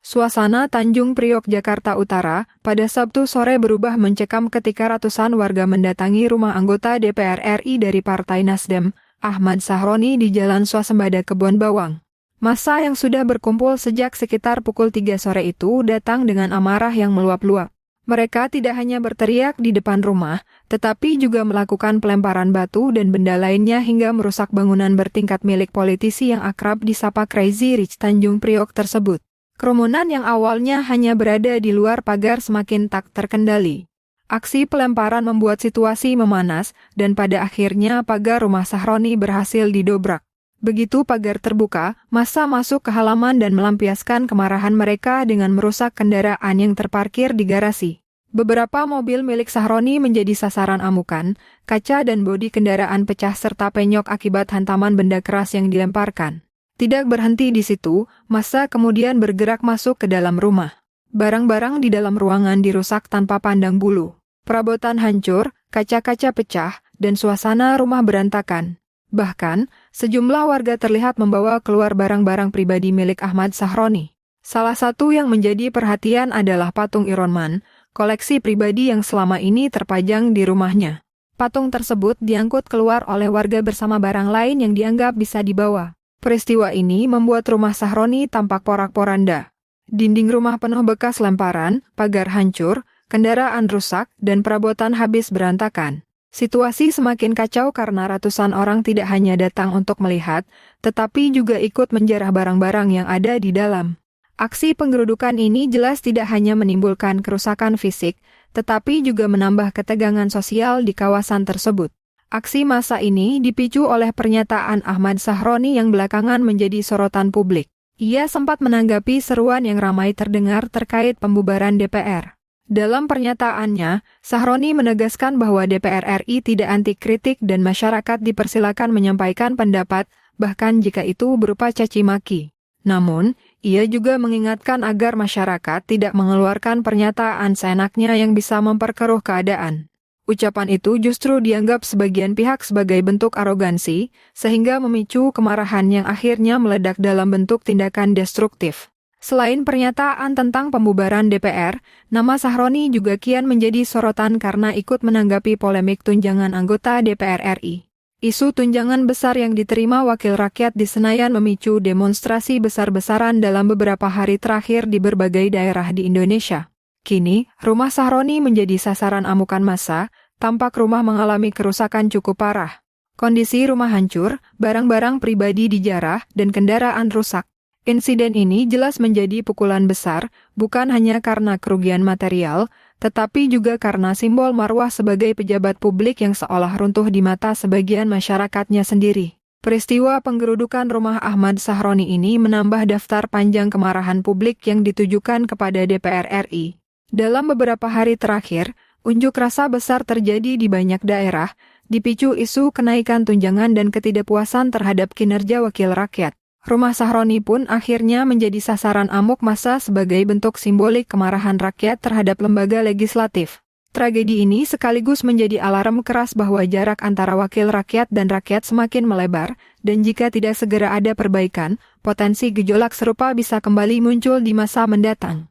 Suasana Tanjung Priok, Jakarta Utara, pada Sabtu sore berubah mencekam ketika ratusan warga mendatangi rumah anggota DPR RI dari Partai Nasdem, Ahmad Sahroni di Jalan Swasembada Kebon Bawang. Massa yang sudah berkumpul sejak sekitar pukul 3 sore itu datang dengan amarah yang meluap-luap. Mereka tidak hanya berteriak di depan rumah, tetapi juga melakukan pelemparan batu dan benda lainnya hingga merusak bangunan bertingkat milik politisi yang akrab disapa Crazy Rich Tanjung Priok tersebut. Kerumunan yang awalnya hanya berada di luar pagar semakin tak terkendali. Aksi pelemparan membuat situasi memanas dan pada akhirnya pagar rumah Sahroni berhasil didobrak. Begitu pagar terbuka, massa masuk ke halaman dan melampiaskan kemarahan mereka dengan merusak kendaraan yang terparkir di garasi. Beberapa mobil milik Sahroni menjadi sasaran amukan, kaca dan bodi kendaraan pecah serta penyok akibat hantaman benda keras yang dilemparkan. Tidak berhenti di situ, massa kemudian bergerak masuk ke dalam rumah. Barang-barang di dalam ruangan dirusak tanpa pandang bulu. Perabotan hancur, kaca-kaca pecah, dan suasana rumah berantakan. Bahkan, sejumlah warga terlihat membawa keluar barang-barang pribadi milik Ahmad Sahroni. Salah satu yang menjadi perhatian adalah patung Iron Man, koleksi pribadi yang selama ini terpajang di rumahnya. Patung tersebut diangkut keluar oleh warga bersama barang lain yang dianggap bisa dibawa. Peristiwa ini membuat rumah Sahroni tampak porak-poranda. Dinding rumah penuh bekas lemparan, pagar hancur, kendaraan rusak, dan perabotan habis berantakan. Situasi semakin kacau karena ratusan orang tidak hanya datang untuk melihat, tetapi juga ikut menjarah barang-barang yang ada di dalam. Aksi penggerudukan ini jelas tidak hanya menimbulkan kerusakan fisik, tetapi juga menambah ketegangan sosial di kawasan tersebut. Aksi massa ini dipicu oleh pernyataan Ahmad Sahroni yang belakangan menjadi sorotan publik. Ia sempat menanggapi seruan yang ramai terdengar terkait pembubaran DPR. Dalam pernyataannya, Sahroni menegaskan bahwa DPR RI tidak anti kritik dan masyarakat dipersilakan menyampaikan pendapat, bahkan jika itu berupa caci maki. Namun, ia juga mengingatkan agar masyarakat tidak mengeluarkan pernyataan seenaknya yang bisa memperkeruh keadaan. Ucapan itu justru dianggap sebagian pihak sebagai bentuk arogansi, sehingga memicu kemarahan yang akhirnya meledak dalam bentuk tindakan destruktif. Selain pernyataan tentang pembubaran DPR, nama Sahroni juga kian menjadi sorotan karena ikut menanggapi polemik tunjangan anggota DPR RI. Isu tunjangan besar yang diterima wakil rakyat di Senayan memicu demonstrasi besar-besaran dalam beberapa hari terakhir di berbagai daerah di Indonesia. Kini, rumah Sahroni menjadi sasaran amukan massa, tampak rumah mengalami kerusakan cukup parah. Kondisi rumah hancur, barang-barang pribadi dijarah, dan kendaraan rusak. Insiden ini jelas menjadi pukulan besar, bukan hanya karena kerugian material, tetapi juga karena simbol marwah sebagai pejabat publik yang seolah runtuh di mata sebagian masyarakatnya sendiri. Peristiwa penggerudukan rumah Ahmad Sahroni ini menambah daftar panjang kemarahan publik yang ditujukan kepada DPR RI. Dalam beberapa hari terakhir, unjuk rasa besar terjadi di banyak daerah, dipicu isu kenaikan tunjangan dan ketidakpuasan terhadap kinerja wakil rakyat. Rumah Sahroni pun akhirnya menjadi sasaran amuk massa sebagai bentuk simbolik kemarahan rakyat terhadap lembaga legislatif. Tragedi ini sekaligus menjadi alarm keras bahwa jarak antara wakil rakyat dan rakyat semakin melebar, dan jika tidak segera ada perbaikan, potensi gejolak serupa bisa kembali muncul di masa mendatang.